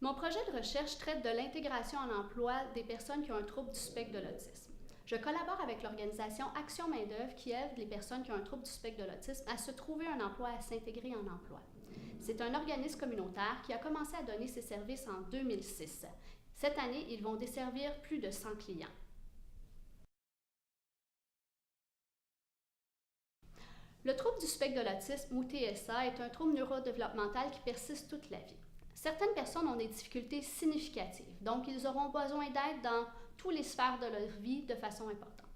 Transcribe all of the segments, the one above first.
Mon projet de recherche traite de l'intégration en emploi des personnes qui ont un trouble du spectre de l'autisme. Je collabore avec l'organisation Action Main-d'œuvre qui aide les personnes qui ont un trouble du spectre de l'autisme à se trouver un emploi, à s'intégrer en emploi. C'est un organisme communautaire qui a commencé à donner ses services en 2006. Cette année, ils vont desservir plus de 100 clients. Le trouble du spectre de l'autisme, ou TSA, est un trouble neurodéveloppemental qui persiste toute la vie. Certaines personnes ont des difficultés significatives, donc ils auront besoin d'aide dans toutes les sphères de leur vie de façon importante.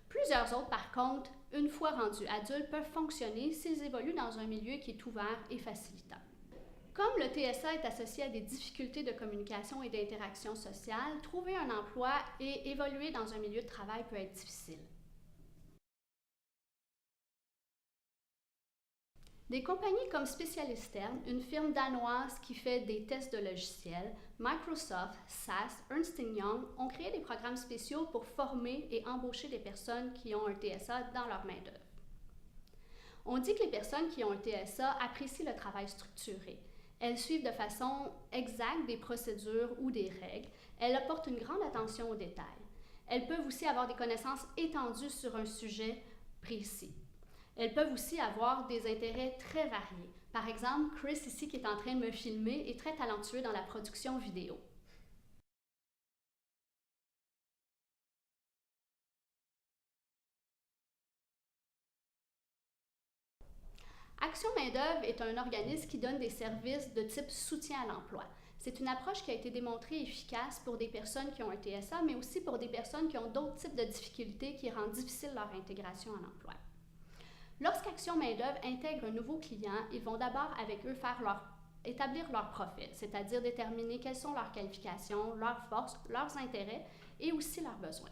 Plusieurs autres, par contre, une fois rendus adultes, peuvent fonctionner s'ils évoluent dans un milieu qui est ouvert et facilitant. Comme le TSA est associé à des difficultés de communication et d'interaction sociale, trouver un emploi et évoluer dans un milieu de travail peut être difficile. Des compagnies comme Specialisterne, une firme danoise qui fait des tests de logiciels, Microsoft, SAS, Ernst Young ont créé des programmes spéciaux pour former et embaucher des personnes qui ont un TSA dans leur main-d'œuvre. On dit que les personnes qui ont un TSA apprécient le travail structuré. Elles suivent de façon exacte des procédures ou des règles. Elles apportent une grande attention aux détails. Elles peuvent aussi avoir des connaissances étendues sur un sujet précis. Elles peuvent aussi avoir des intérêts très variés. Par exemple, Chris ici qui est en train de me filmer est très talentueux dans la production vidéo. Action Main-d'œuvre est un organisme qui donne des services de type soutien à l'emploi. C'est une approche qui a été démontrée efficace pour des personnes qui ont un TSA, mais aussi pour des personnes qui ont d'autres types de difficultés qui rendent difficile leur intégration en emploi. Lorsqu'Action Main-d'œuvre intègre un nouveau client, ils vont d'abord avec eux établir leur profil, c'est-à-dire déterminer quelles sont leurs qualifications, leurs forces, leurs intérêts et aussi leurs besoins.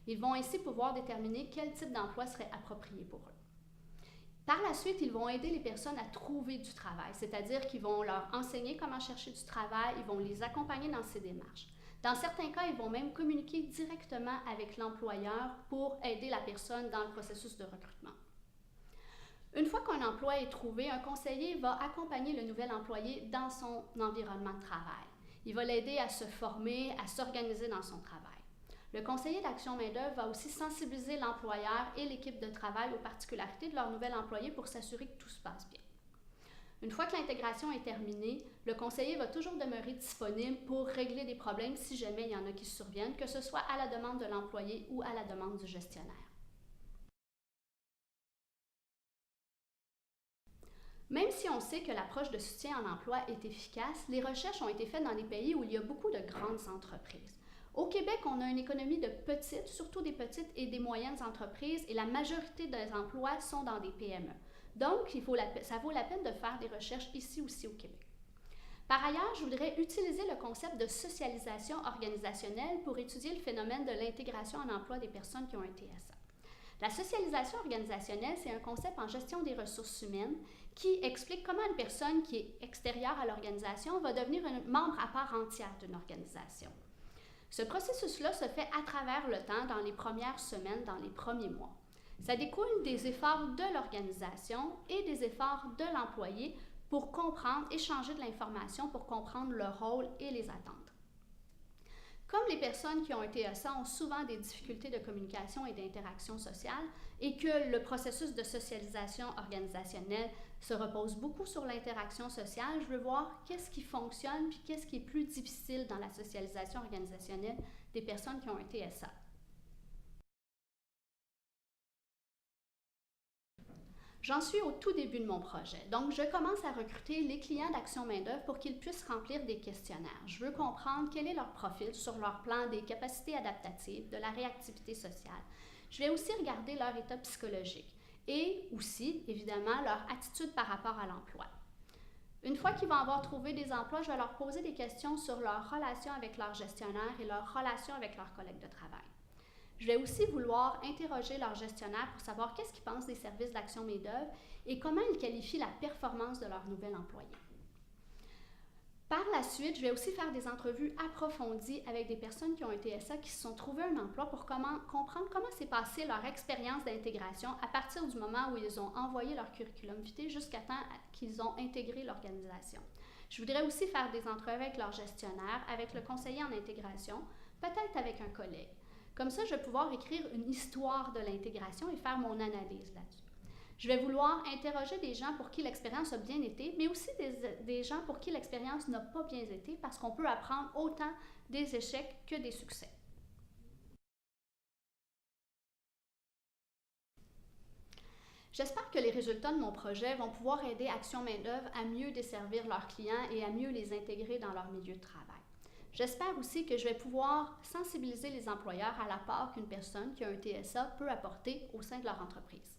Ils vont ainsi pouvoir déterminer quel type d'emploi serait approprié pour eux. Par la suite, ils vont aider les personnes à trouver du travail, c'est-à-dire qu'ils vont leur enseigner comment chercher du travail, ils vont les accompagner dans ces démarches. Dans certains cas, ils vont même communiquer directement avec l'employeur pour aider la personne dans le processus de recrutement. Une fois qu'un emploi est trouvé, un conseiller va accompagner le nouvel employé dans son environnement de travail. Il va l'aider à se former, à s'organiser dans son travail. Le conseiller d'Action Main-d'œuvre va aussi sensibiliser l'employeur et l'équipe de travail aux particularités de leur nouvel employé pour s'assurer que tout se passe bien. Une fois que l'intégration est terminée, le conseiller va toujours demeurer disponible pour régler des problèmes si jamais il y en a qui surviennent, que ce soit à la demande de l'employé ou à la demande du gestionnaire. Même si on sait que l'approche de soutien en emploi est efficace, les recherches ont été faites dans des pays où il y a beaucoup de grandes entreprises. Au Québec, on a une économie de petites, surtout des petites et des moyennes entreprises, et la majorité des emplois sont dans des PME. Donc, ça vaut la peine de faire des recherches ici aussi au Québec. Par ailleurs, je voudrais utiliser le concept de socialisation organisationnelle pour étudier le phénomène de l'intégration en emploi des personnes qui ont un TSA. La socialisation organisationnelle, c'est un concept en gestion des ressources humaines qui explique comment une personne qui est extérieure à l'organisation va devenir un membre à part entière d'une organisation. Ce processus-là se fait à travers le temps, dans les premières semaines, dans les premiers mois. Ça découle des efforts de l'organisation et des efforts de l'employé pour comprendre, échanger de l'information, pour comprendre le rôle et les attentes. Comme les personnes qui ont un TSA ont souvent des difficultés de communication et d'interaction sociale et que le processus de socialisation organisationnelle se repose beaucoup sur l'interaction sociale, je veux voir qu'est-ce qui fonctionne puis qu'est-ce qui est plus difficile dans la socialisation organisationnelle des personnes qui ont un TSA. J'en suis au tout début de mon projet, donc je commence à recruter les clients d'Action Main-d'œuvre pour qu'ils puissent remplir des questionnaires. Je veux comprendre quel est leur profil sur leur plan des capacités adaptatives, de la réactivité sociale. Je vais aussi regarder leur état psychologique et aussi, évidemment, leur attitude par rapport à l'emploi. Une fois qu'ils vont avoir trouvé des emplois, je vais leur poser des questions sur leur relation avec leur gestionnaire et leur relation avec leurs collègues de travail. Je vais aussi vouloir interroger leur gestionnaire pour savoir qu'est-ce qu'ils pensent des services d'Action Main-d'œuvre et comment ils qualifient la performance de leur nouvel employé. Par la suite, je vais aussi faire des entrevues approfondies avec des personnes qui ont un TSA qui se sont trouvées un emploi pour comprendre comment s'est passée leur expérience d'intégration à partir du moment où ils ont envoyé leur curriculum vitae jusqu'à temps qu'ils ont intégré l'organisation. Je voudrais aussi faire des entrevues avec leur gestionnaire, avec le conseiller en intégration, peut-être avec un collègue. Comme ça, je vais pouvoir écrire une histoire de l'intégration et faire mon analyse là-dessus. Je vais vouloir interroger des gens pour qui l'expérience a bien été, mais aussi des gens pour qui l'expérience n'a pas bien été, parce qu'on peut apprendre autant des échecs que des succès. J'espère que les résultats de mon projet vont pouvoir aider Action Main-d'œuvre à mieux desservir leurs clients et à mieux les intégrer dans leur milieu de travail. J'espère aussi que je vais pouvoir sensibiliser les employeurs à la part qu'une personne qui a un TSA peut apporter au sein de leur entreprise.